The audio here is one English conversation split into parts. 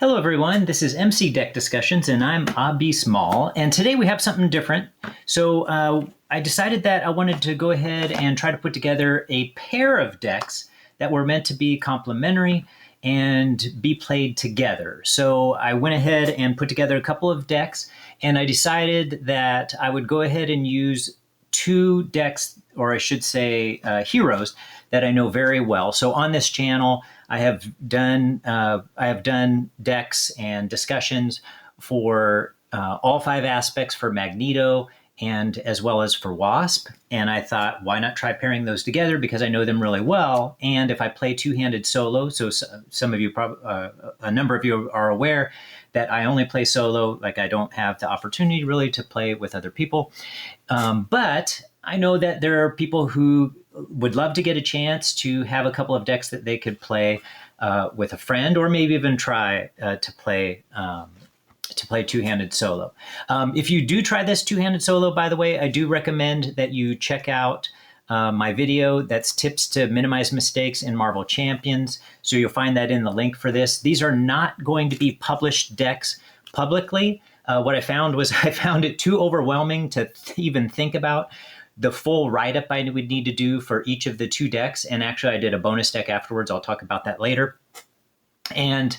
Hello everyone, this is MC Deck Discussions and I'm Abi Small, and today we have something different. So I decided that I wanted to go ahead and try to put together a pair of decks that were meant to be complementary and be played together. So I went ahead and put together a couple of decks, and I decided that I would go ahead and use two decks, or I should say heroes, that I know very well. So on this channel, I have done decks and discussions for all five aspects for Magneto and as well as for Wasp. And I thought, why not try pairing those together, because I know them really well. And if I play two-handed solo, so some of you, a number of you are aware that I only play solo, like I don't have the opportunity really to play with other people. But I know that there are people who would love to get a chance to have a couple of decks that they could play with a friend, or maybe even try to play two-handed solo. If you do try this two-handed solo, by the way, I do recommend that you check out my video that's tips to minimize mistakes in Marvel Champions. So you'll find that in the link for this. These are not going to be published decks publicly. What I found was I found it too overwhelming to even think about the full write-up I would need to do for each of the two decks. And actually, I did a bonus deck afterwards. I'll talk about that later. And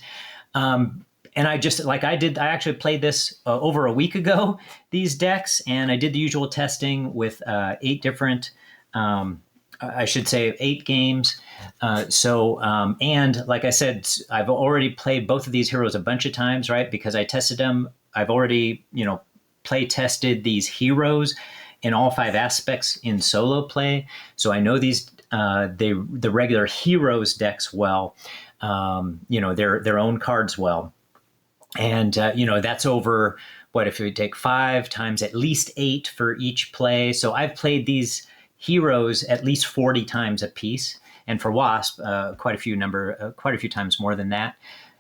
I just, like I actually played this over a week ago, these decks, and I did the usual testing with 8 different, I should say 8 games. And like I said, I've already played both of these heroes a bunch of times, right? Because I tested them. I've already, play tested these heroes in all 5 aspects in solo play. So I know these, the regular heroes decks well, their own cards well. And, that's over, if we take 5 times at least 8 for each play. So I've played these heroes at least 40 times a piece. And for Wasp, quite a few times more than that.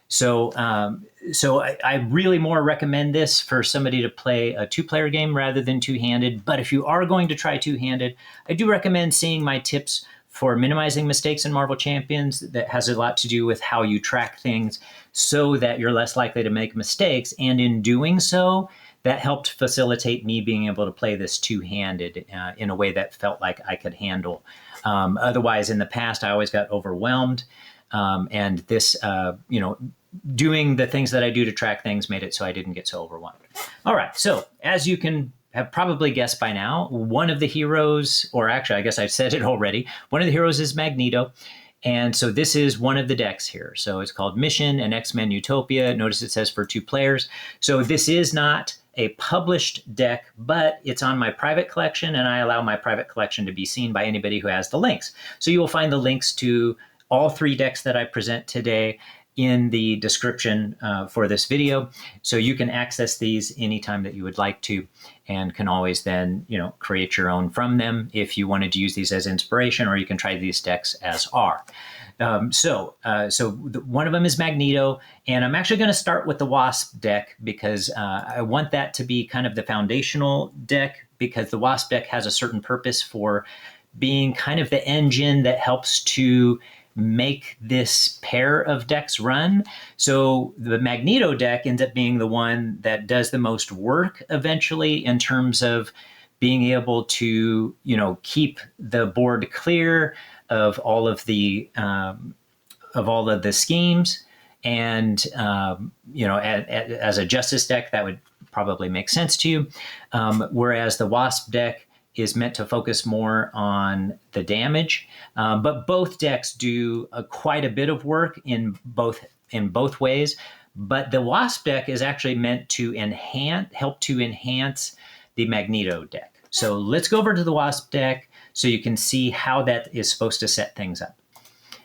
So I really more recommend this for somebody to play a 2-player game rather than two-handed. But if you are going to try two-handed, I do recommend seeing my tips for minimizing mistakes in Marvel Champions. That has a lot to do with how you track things so that you're less likely to make mistakes. And in doing so, that helped facilitate me being able to play this two-handed in a way that felt like I could handle. Otherwise, in the past, I always got overwhelmed. And this, doing the things that I do to track things made it so I didn't get so overwhelmed. All right. So as you can have probably guessed by now, one of the heroes, or actually, I guess I've said it already, one of the heroes is Magneto. And so this is one of the decks here. So it's called Mission and X-Men Utopia. Notice it says for 2 players. So this is not a published deck, but it's on my private collection, and I allow my private collection to be seen by anybody who has the links. So you will find the links to all 3 decks that I present today in the description for this video. So you can access these anytime that you would like to, and can always then, create your own from them if you wanted to use these as inspiration, or you can try these decks as are. So one of them is Magneto, and I'm actually going to start with the Wasp deck because I want that to be kind of the foundational deck, because the Wasp deck has a certain purpose for being kind of the engine that helps to make this pair of decks run. So the Magneto deck ends up being the one that does the most work eventually in terms of being able to, keep the board clear of all of the schemes. And, as a Justice deck, that would probably make sense to you. Whereas the Wasp deck is meant to focus more on the damage. But both decks do quite a bit of work in both ways. But the Wasp deck is actually meant to help to enhance the Magneto deck. So let's go over to the Wasp deck so you can see how that is supposed to set things up.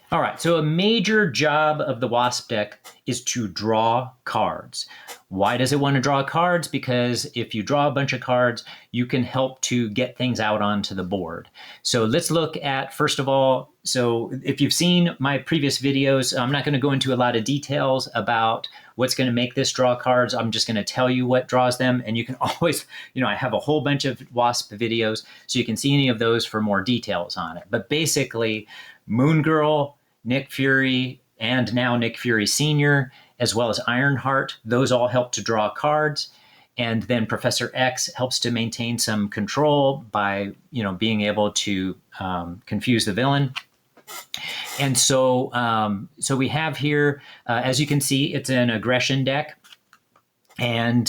All right, so a major job of the Wasp deck is to draw cards. Why does it want to draw cards? Because if you draw a bunch of cards, you can help to get things out onto the board. So let's look at, first of all, so if you've seen my previous videos, I'm not going to go into a lot of details about what's going to make this draw cards. I'm just going to tell you what draws them. And you can always, I have a whole bunch of Wasp videos, so you can see any of those for more details on it. But basically, Moon Girl, Nick Fury, and now Nick Fury Sr., as well as Ironheart. Those all help to draw cards. And then Professor X helps to maintain some control by, being able to confuse the villain. And so we have here, as you can see, it's an aggression deck. And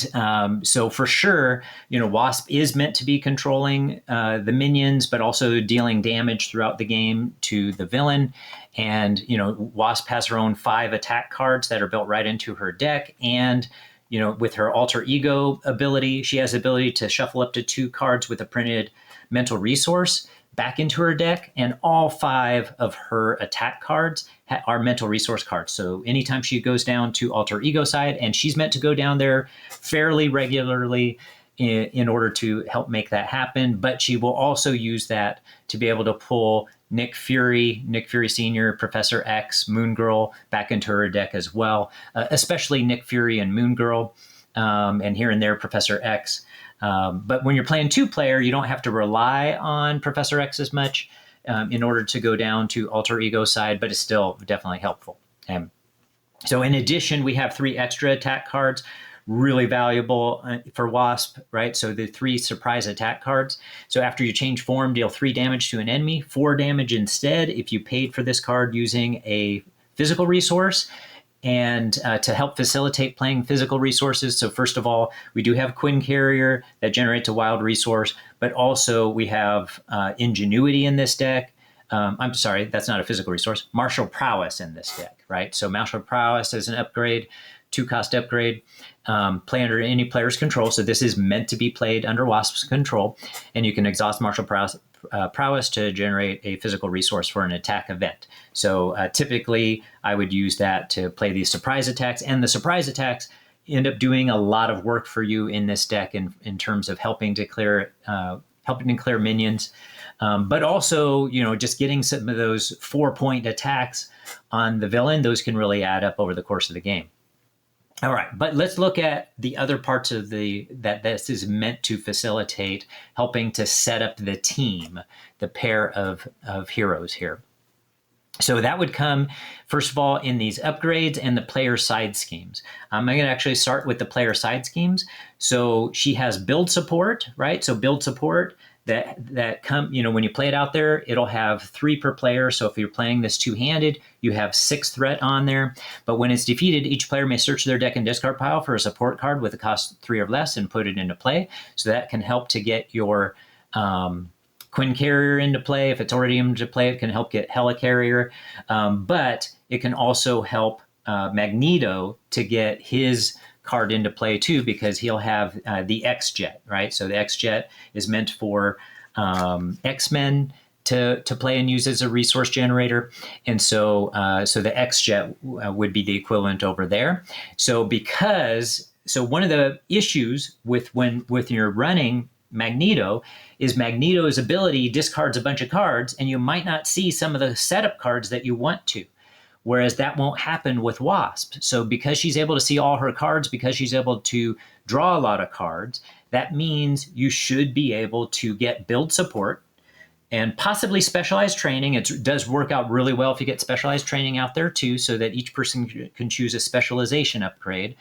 so for sure, Wasp is meant to be controlling the minions, but also dealing damage throughout the game to the villain. And, Wasp has her own 5 attack cards that are built right into her deck. And, with her alter ego ability, she has the ability to shuffle up to 2 cards with a printed mental resource back into her deck, and all 5 of her attack cards are mental resource cards. So anytime she goes down to alter ego side, and she's meant to go down there fairly regularly in order to help make that happen, but she will also use that to be able to pull Nick Fury Sr., Professor X, Moon Girl back into her deck as well, especially Nick Fury and Moon Girl, and here and there Professor X. But when you're playing 2-player, you don't have to rely on Professor X as much in order to go down to alter ego side, but it's still definitely helpful. So in addition, we have 3 extra attack cards, really valuable for Wasp, right? So the 3 surprise attack cards. So after you change form, deal 3 damage to an enemy, 4 damage instead if you paid for this card using a physical resource. And to help facilitate playing physical resources. So first of all, we do have Quinn Carrier that generates a wild resource, but also we have Ingenuity in this deck. I'm sorry, that's not a physical resource. Martial Prowess in this deck, right? So Martial Prowess is an upgrade, 2-cost upgrade, play under any player's control. So this is meant to be played under Wasp's control, and you can exhaust Martial Prowess to generate a physical resource for an attack event. So typically, I would use that to play these surprise attacks, and the surprise attacks end up doing a lot of work for you in this deck in terms of helping to clear minions, but also just getting some of those 4-point attacks on the villain. Those can really add up over the course of the game. All right, but let's look at the other parts of that this is meant to facilitate, helping to set up the team, the pair of heroes here. So that would come, first of all, in these upgrades and the player side schemes. I'm going to actually start with the player side schemes. So she has build support, right? So build support that come, when you play it out there, it'll have 3 per player. So if you're playing this 2-handed, you have 6 threat on there. But when it's defeated, each player may search their deck and discard pile for a support card with a cost 3 or less and put it into play. So that can help to get your Quinn Carrier into play. If it's already into play, it can help get Helicarrier. But it can also help Magneto to get his card into play too, because he'll have the X-Jet, right? So the X-Jet is meant for X-Men to play and use as a resource generator. And so the X-Jet would be the equivalent over there. So one of the issues with when you're running Magneto is Magneto's ability discards a bunch of cards, and you might not see some of the setup cards that you want to. Whereas that won't happen with Wasp. So because she's able to see all her cards, because she's able to draw a lot of cards, that means you should be able to get build support and possibly specialized training. It does work out really well if you get specialized training out there too, so that each person can choose a specialization upgrade.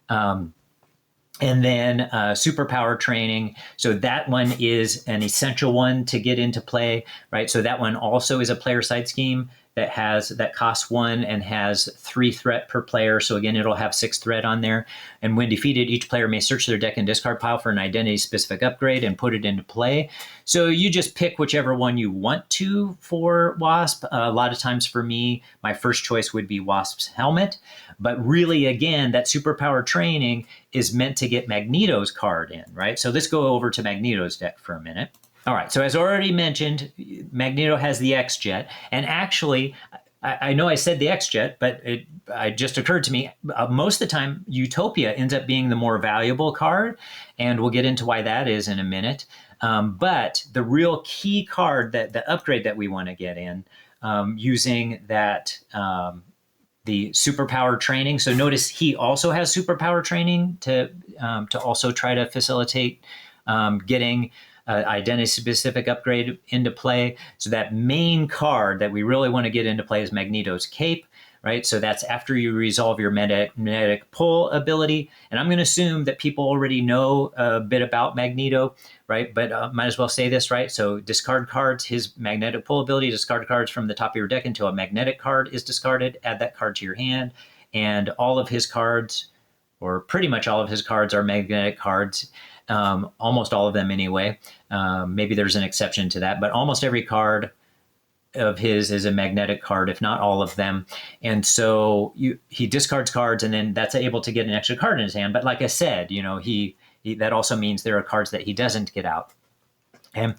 And then superpower training. So that one is an essential one to get into play, right? So that one also is a player side scheme that costs 1 and has 3 threat per player. So again, it'll have 6 threat on there. And when defeated, each player may search their deck and discard pile for an identity-specific upgrade and put it into play. So you just pick whichever one you want to for Wasp. A lot of times for me, my first choice would be Wasp's helmet. But really, again, that superpower training is meant to get Magneto's card in, right? So let's go over to Magneto's deck for a minute. All right, so as already mentioned, Magneto has the X-Jet. And actually, I know I said the X-Jet, but it just occurred to me, most of the time, Utopia ends up being the more valuable card. And we'll get into why that is in a minute. But the real key card, the upgrade that we want to get in, using that the superpower training. So notice he also has superpower training to also try to facilitate getting identity-specific upgrade into play. So that main card that we really want to get into play is Magneto's Cape, right? So that's after you resolve your magnetic pull ability. And I'm going to assume that people already know a bit about Magneto, right? But might as well say this, right? So discard cards, his magnetic pull ability, discard cards from the top of your deck until a magnetic card is discarded, add that card to your hand. And all of his cards, or pretty much all of his cards, are magnetic cards. Almost all of them anyway. Maybe there's an exception to that, but almost every card of his is a magnetic card, if not all of them. And so he discards cards, and then that's able to get an extra card in his hand. But like I said, he that also means there are cards that he doesn't get out. And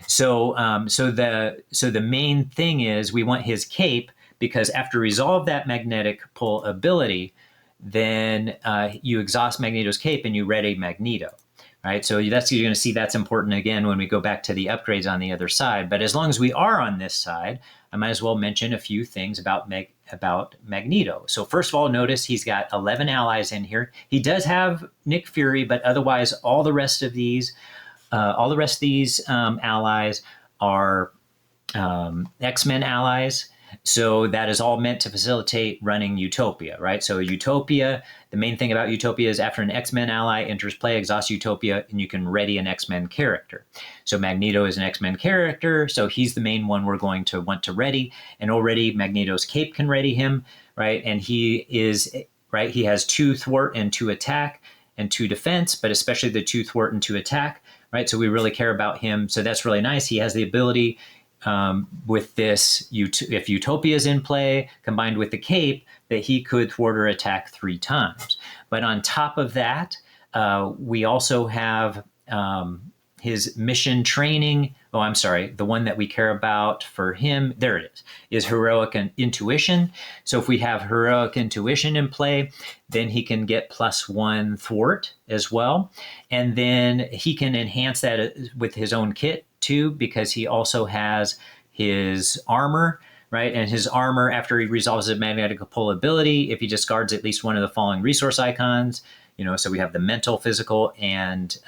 so the main thing is we want his cape, because after resolve that magnetic pull ability, then you exhaust Magneto's cape and you ready Magneto. Right, so you're going to see that's important again when we go back to the upgrades on the other side. But as long as we are on this side, I might as well mention a few things about Magneto. So first of all, notice he's got 11 allies in here. He does have Nick Fury, but otherwise all the rest of these allies are X-Men allies. So that is all meant to facilitate running Utopia, right? So Utopia, the main thing about Utopia is after an X-Men ally enters play, exhaust Utopia, and you can ready an X-Men character. So Magneto is an X-Men character, so he's the main one we're going to want to ready. And already Magneto's cape can ready him, right? And he has 2 thwart and 2 attack and 2 defense, but especially the 2 thwart and 2 attack, right? So we really care about him. So that's really nice. He has the ability with this, if Utopia is in play, combined with the cape, that he could thwart or attack 3 times. But on top of that, we also have his mission training. Oh, I'm sorry. The one that we care about for him, there it is heroic and intuition. So if we have heroic intuition in play, then he can get +1 thwart as well. And then he can enhance that with his own kit too, because he also has his armor, right? And his armor, after he resolves his magnetic pull ability, if he discards at least one of the following resource icons, so we have the mental, physical, and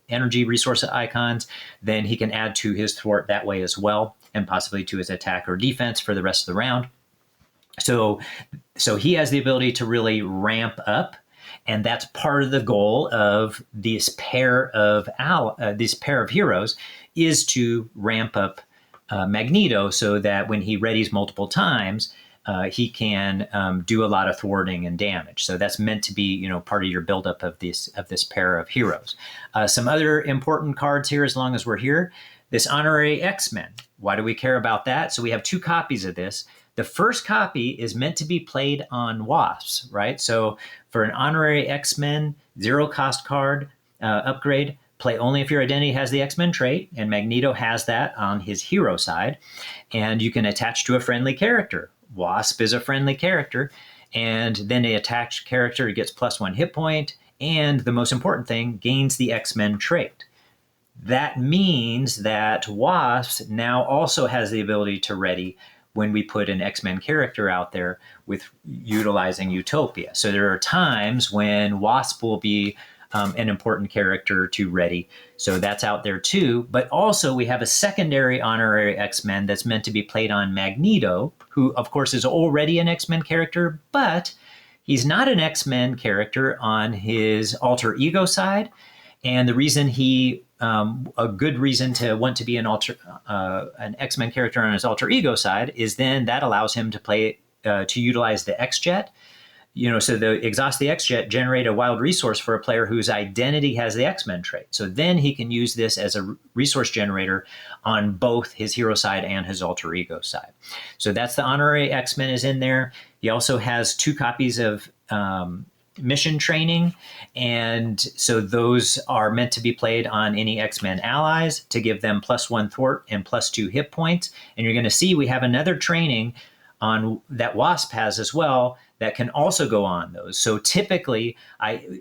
energy resource icons, then he can add to his thwart that way as well, and possibly to his attack or defense for the rest of the round. So he has the ability to really ramp up, and that's part of the goal of this pair of heroes, is to ramp up Magneto, so that when he readies multiple times, he can do a lot of thwarting and damage. So that's meant to be, part of your buildup of this pair of heroes. Some other important cards here, as long as we're here. This Honorary X-Men. Why do we care about that? So we have 2 copies of this. The first copy is meant to be played on Wasps, right? So for an Honorary X-Men 0-cost card upgrade, play only if your identity has the X-Men trait, and Magneto has that on his hero side, and you can attach to a friendly character. Wasp is a friendly character, and then the attached character gets +1 hit point, and the most important thing, gains the X-Men trait. That means that Wasp now also has the ability to ready when we put an X-Men character out there with utilizing Utopia. So there are times when Wasp will be an important character to ready. So that's out there too. But also we have a secondary Honorary X-Men that's meant to be played on Magneto, who of course is already an X-Men character, but he's not an X-Men character on his alter ego side. And the reason a good reason to want to be an X-Men character on his alter ego side is then that allows him to utilize the X-Jet. So the exhaust the X-Jet, generate a wild resource for a player whose identity has the X-Men trait. So then he can use this as a resource generator on both his hero side and his alter ego side. So that's the Honorary X-Men is in there. He also has 2 copies of mission training, and so those are meant to be played on any X-Men allies to give them +1 thwart and +2 hit points. And you're going to see we have another training on that Wasp has as well that can also go on those. So typically,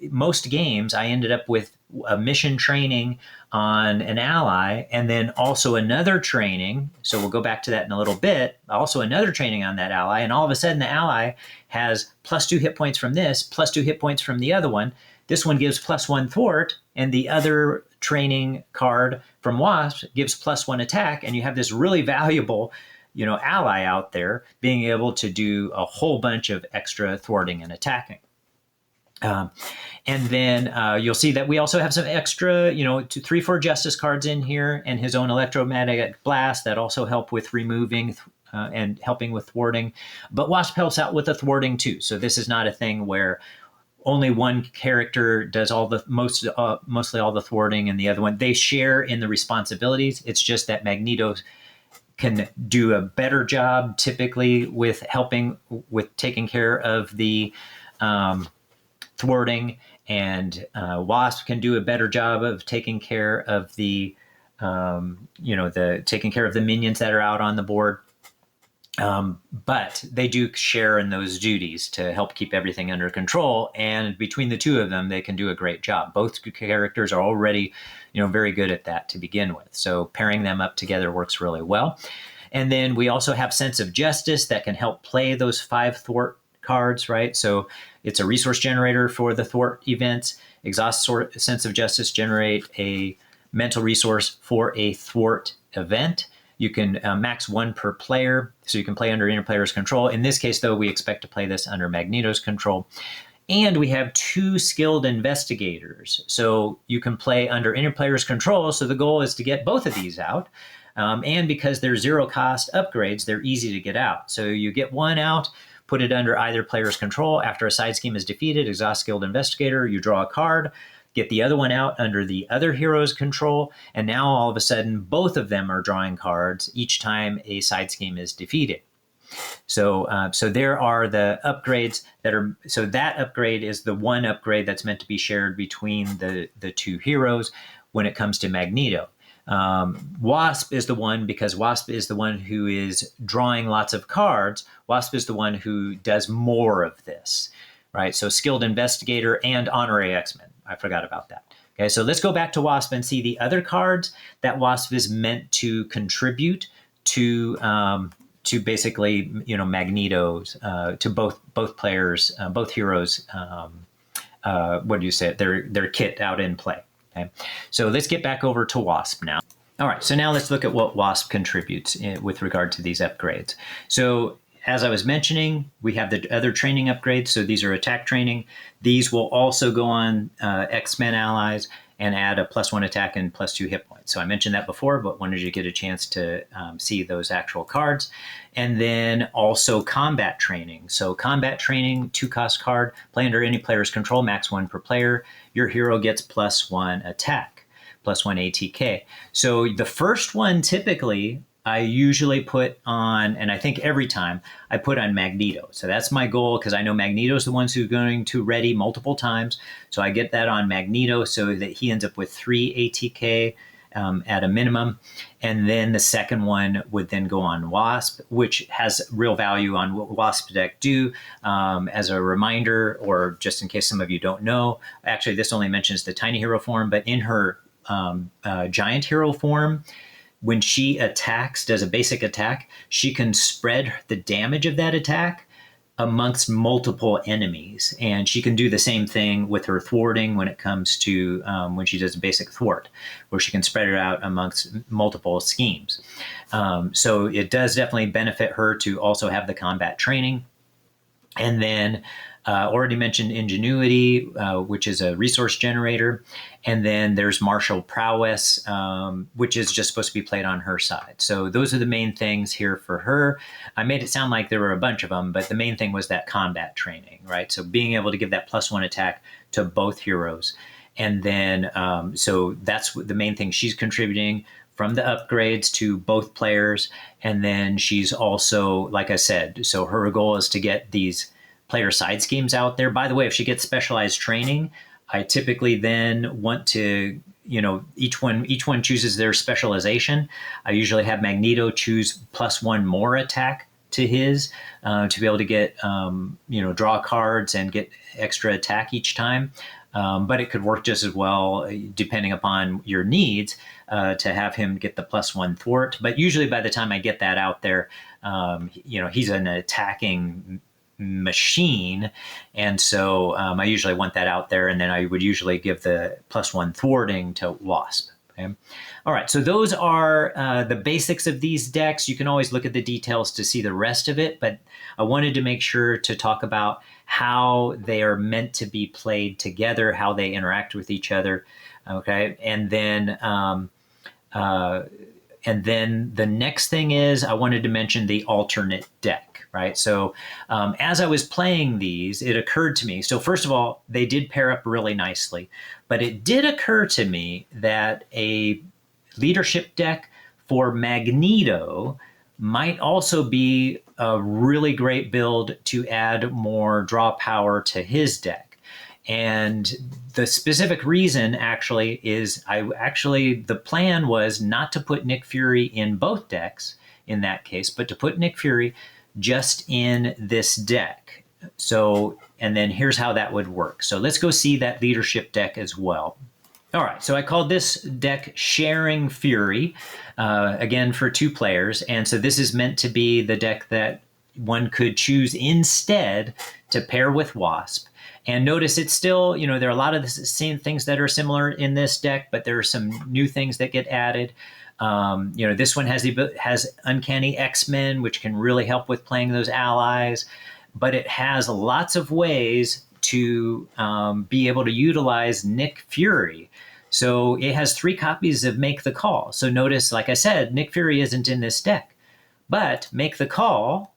most games I ended up with a mission training on an ally, and then also another training. So we'll go back to that in a little bit. Also another training on that ally, and all of a sudden the ally has +2 hit points from this, +2 hit points from the other one. This one gives +1 thwart, and the other training card from Wasp gives +1 attack, and you have this really valuable ally out there, being able to do a whole bunch of extra thwarting and attacking. And then you'll see that we also have some extra, 3-4 Justice cards in here, and his own electromagnetic blast that also help with removing and helping with thwarting. But Wasp helps out with the thwarting too. So this is not a thing where only one character does mostly all the thwarting, and the other one, they share in the responsibilities. It's just that Magneto can do a better job typically with helping with taking care of the thwarting, and Wasp can do a better job of taking care of the taking care of the minions that are out on the board. But they do share in those duties to help keep everything under control. And between the two of them, they can do a great job. Both characters are already, very good at that to begin with. So pairing them up together works really well. And then we also have Sense of Justice that can help play those 5 thwart cards, right? So it's a resource generator for the thwart events. Exhaust Sense of Justice generate a mental resource for a thwart event. You can max 1 per player, so you can play under inner player's control. In this case, though, we expect to play this under Magneto's control. And we have 2 skilled investigators, so you can play under inner player's control. So the goal is to get both of these out. And because they're 0-cost upgrades, they're easy to get out. So you get one out, put it under either player's control. After a side scheme is defeated, exhaust skilled investigator, you draw a card, get the other one out under the other hero's control, and now all of a sudden both of them are drawing cards each time a side scheme is defeated. So there are the upgrades that are, so that upgrade is the one upgrade that's meant to be shared between the 2 heroes when it comes to Magneto. Wasp is the one, because Wasp is the one who is drawing lots of cards. Wasp is the one who does more of this, right? So skilled investigator and honorary X-Men. I forgot about that. Okay, so let's go back to Wasp and see the other cards that Wasp is meant to contribute to basically, Magneto's, to both players, both heroes. What do you say? Their kit out in play. Okay, so let's get back over to Wasp now. All right, so now let's look at what Wasp contributes with regard to these upgrades. So as I was mentioning, we have the other training upgrades. So these are attack training. These will also go on X-Men allies and add a +1 attack and +2 hit points. So I mentioned that before, but wanted you to get a chance to see those actual cards. And then also combat training. So combat training, 2-cost card, play under any player's control, max 1 per player. Your hero gets +1 attack, +1 ATK. So the first one typically I usually put on, and I think every time I put on Magneto. So that's my goal, because I know Magneto's the one who's going to ready multiple times. So I get that on Magneto so that he ends up with 3 ATK at a minimum. And then the second one would then go on Wasp, which has real value on what Wasp deck do. As a reminder, or just in case some of you don't know, actually this only mentions the tiny hero form, but in her giant hero form, when she attacks, does a basic attack, she can spread the damage of that attack amongst multiple enemies. And she can do the same thing with her thwarting when it comes to when she does a basic thwart, where she can spread it out amongst multiple schemes. So it does definitely benefit her to also have the combat training. And then already mentioned Ingenuity, which is a resource generator. And then there's Martial Prowess, which is just supposed to be played on her side. So those are the main things here for her. I made it sound like there were a bunch of them, but the main thing was that combat training, right? So being able to give that +1 attack to both heroes. And then, so that's the main thing she's contributing from the upgrades to both players. And then she's also, like I said, so her goal is to get these player side schemes out there. By the way, if she gets specialized training, I typically then want to, each one chooses their specialization. I usually have Magneto choose +1 more attack to his to be able to get, draw cards and get extra attack each time. But it could work just as well, depending upon your needs, to have him get the +1 thwart. But usually by the time I get that out there, he's an attacking machine. And so I usually want that out there. And then I would usually give the +1 thwarting to Wasp. Okay. All right. So those are the basics of these decks. You can always look at the details to see the rest of it, but I wanted to make sure to talk about how they are meant to be played together, how they interact with each other. Okay. And then the next thing is I wanted to mention the alternate deck, right? So as I was playing these, it occurred to me. So first of all, they did pair up really nicely, but it did occur to me that a leadership deck for Magneto might also be a really great build to add more draw power to his deck. And the specific reason actually is the plan was not to put Nick Fury in both decks in that case, but to put Nick Fury just in this deck. So, and then here's how that would work. So let's go see that leadership deck as well. All right, so I called this deck Sharing Fury, again for 2 players. And so this is meant to be the deck that one could choose instead to pair with Wasp. And notice it's still, there are a lot of the same things that are similar in this deck, but there are some new things that get added. This one has Uncanny X-Men, which can really help with playing those allies, but it has lots of ways to be able to utilize Nick Fury. So it has 3 copies of Make the Call. So notice, like I said, Nick Fury isn't in this deck, but Make the Call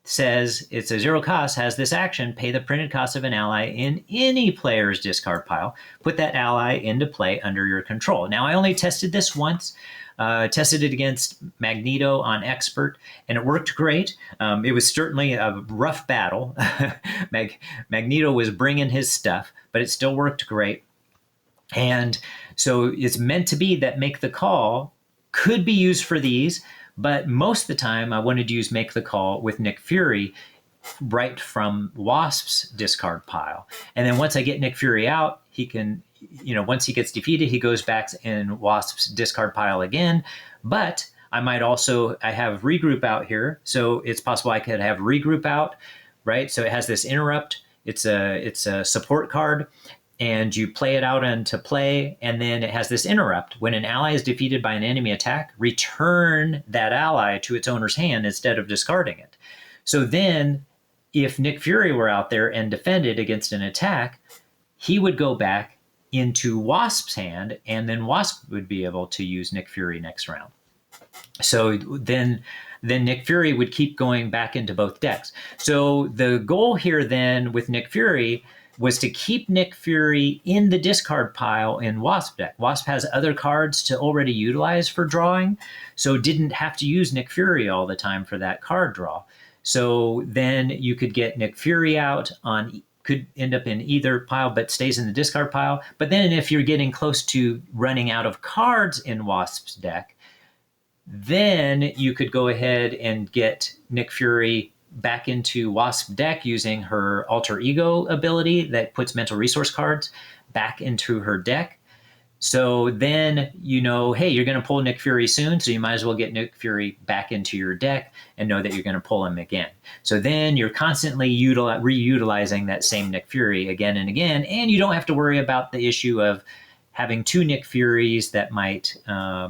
says it's a 0 cost, has this action: pay the printed cost of an ally in any player's discard pile. Put that ally into play under your control. Now, I only tested this once. Tested it against Magneto on Expert, and it worked great. It was certainly a rough battle. Magneto was bringing his stuff, but it still worked great. And so it's meant to be that Make the Call could be used for these, but most of the time I wanted to use Make the Call with Nick Fury right from Wasp's discard pile. And then once I get Nick Fury out, he can, once he gets defeated, he goes back in Wasp's discard pile again. But I have Regroup out here. So it's possible I could have Regroup out, right? So it has this interrupt. It's a support card. And you play it out into play, and then it has this interrupt. When an ally is defeated by an enemy attack, return that ally to its owner's hand instead of discarding it. So then, if Nick Fury were out there and defended against an attack, he would go back into Wasp's hand, and then Wasp would be able to use Nick Fury next round. So then Nick Fury would keep going back into both decks. So the goal here then with Nick Fury was to keep Nick Fury in the discard pile in Wasp deck. Wasp has other cards to already utilize for drawing, so didn't have to use Nick Fury all the time for that card draw. So then you could get Nick Fury out could end up in either pile but stays in the discard pile. But then if you're getting close to running out of cards in Wasp's deck, then you could go ahead and get Nick Fury back into Wasp deck using her alter ego ability that puts mental resource cards back into her deck. So then hey, you're going to pull Nick Fury soon, so you might as well get Nick Fury back into your deck and know that you're going to pull him again. So then you're constantly reutilizing that same Nick Fury again and again, and you don't have to worry about the issue of having 2 Nick Furies that might, I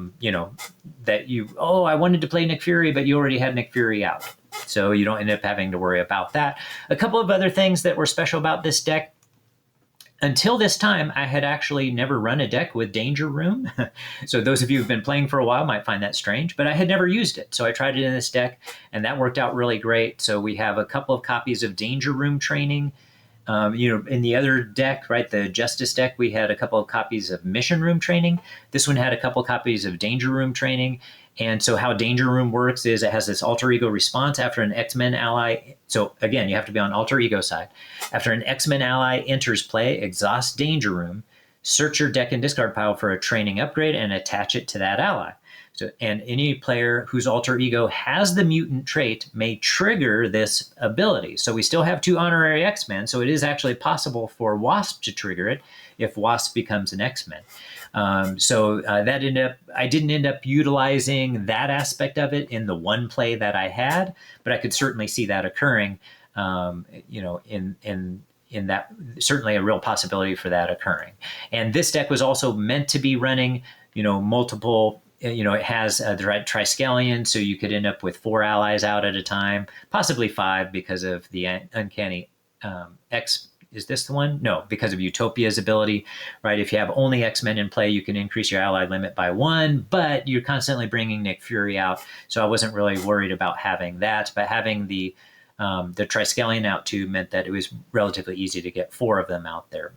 wanted to play Nick Fury, but you already had Nick Fury out. So you don't end up having to worry about that. A couple of other things that were special about this deck. Until this time, I had actually never run a deck with Danger Room. So those of you who've been playing for a while might find that strange, but I had never used it. So I tried it in this deck, and that worked out really great. So we have a couple of copies of Danger Room Training. In the other deck, right, the Justice deck, we had a couple of copies of Mission Room Training. This one had a couple copies of Danger Room Training. And so how Danger Room works is it has this alter ego response after an X-Men ally. So again, you have to be on alter ego side. After an X-Men ally enters play, exhaust Danger Room, search your deck and discard pile for a training upgrade and attach it to that ally. So, and any player whose alter ego has the mutant trait may trigger this ability. So we still have 2 honorary X-Men, so it is actually possible for Wasp to trigger it if Wasp becomes an X-Men. I didn't end up utilizing that aspect of it in the one play that I had, but I could certainly see that occurring, in that, certainly a real possibility for that occurring. And this deck was also meant to be running multiple, it has the right Triskelion, so you could end up with 4 allies out at a time, possibly 5 because of the Uncanny X. Is this the one? No, because of Utopia's ability, right? If you have only X-Men in play, you can increase your ally limit by 1, but you're constantly bringing Nick Fury out, so I wasn't really worried about having that. But having the Triskelion out too meant that it was relatively easy to get 4 of them out there.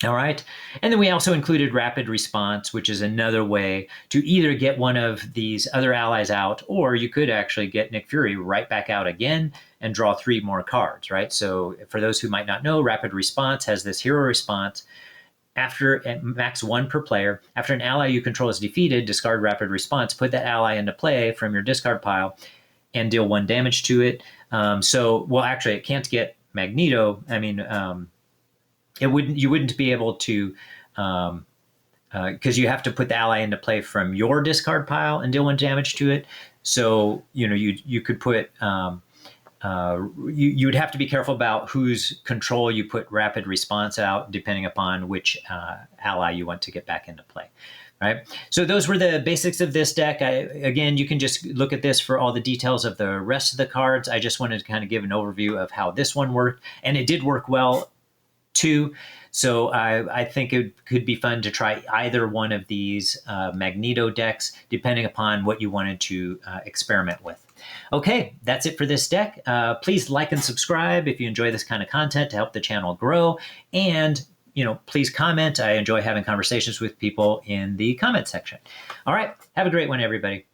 All right. And then we also included rapid response, which is another way to either get one of these other allies out, or you could actually get Nick Fury right back out again and draw 3 more cards, right? So for those who might not know, rapid response has this hero response. After at max 1 per player, after an ally you control is defeated, discard rapid response, put that ally into play from your discard pile and deal 1 damage to it. Actually, it can't get Magneto. I mean, you wouldn't be able to, because you have to put the ally into play from your discard pile and deal 1 damage to it. So you could put you would have to be careful about whose control you put rapid response out, depending upon which ally you want to get back into play. Right. So those were the basics of this deck. Again, you can just look at this for all the details of the rest of the cards. I just wanted to kind of give an overview of how this one worked, and it did work well too. So I think it could be fun to try either one of these Magneto decks, depending upon what you wanted to experiment with. Okay, that's it for this deck. Please like and subscribe if you enjoy this kind of content to help the channel grow. And please comment. I enjoy having conversations with people in the comment section. All right, have a great one, everybody.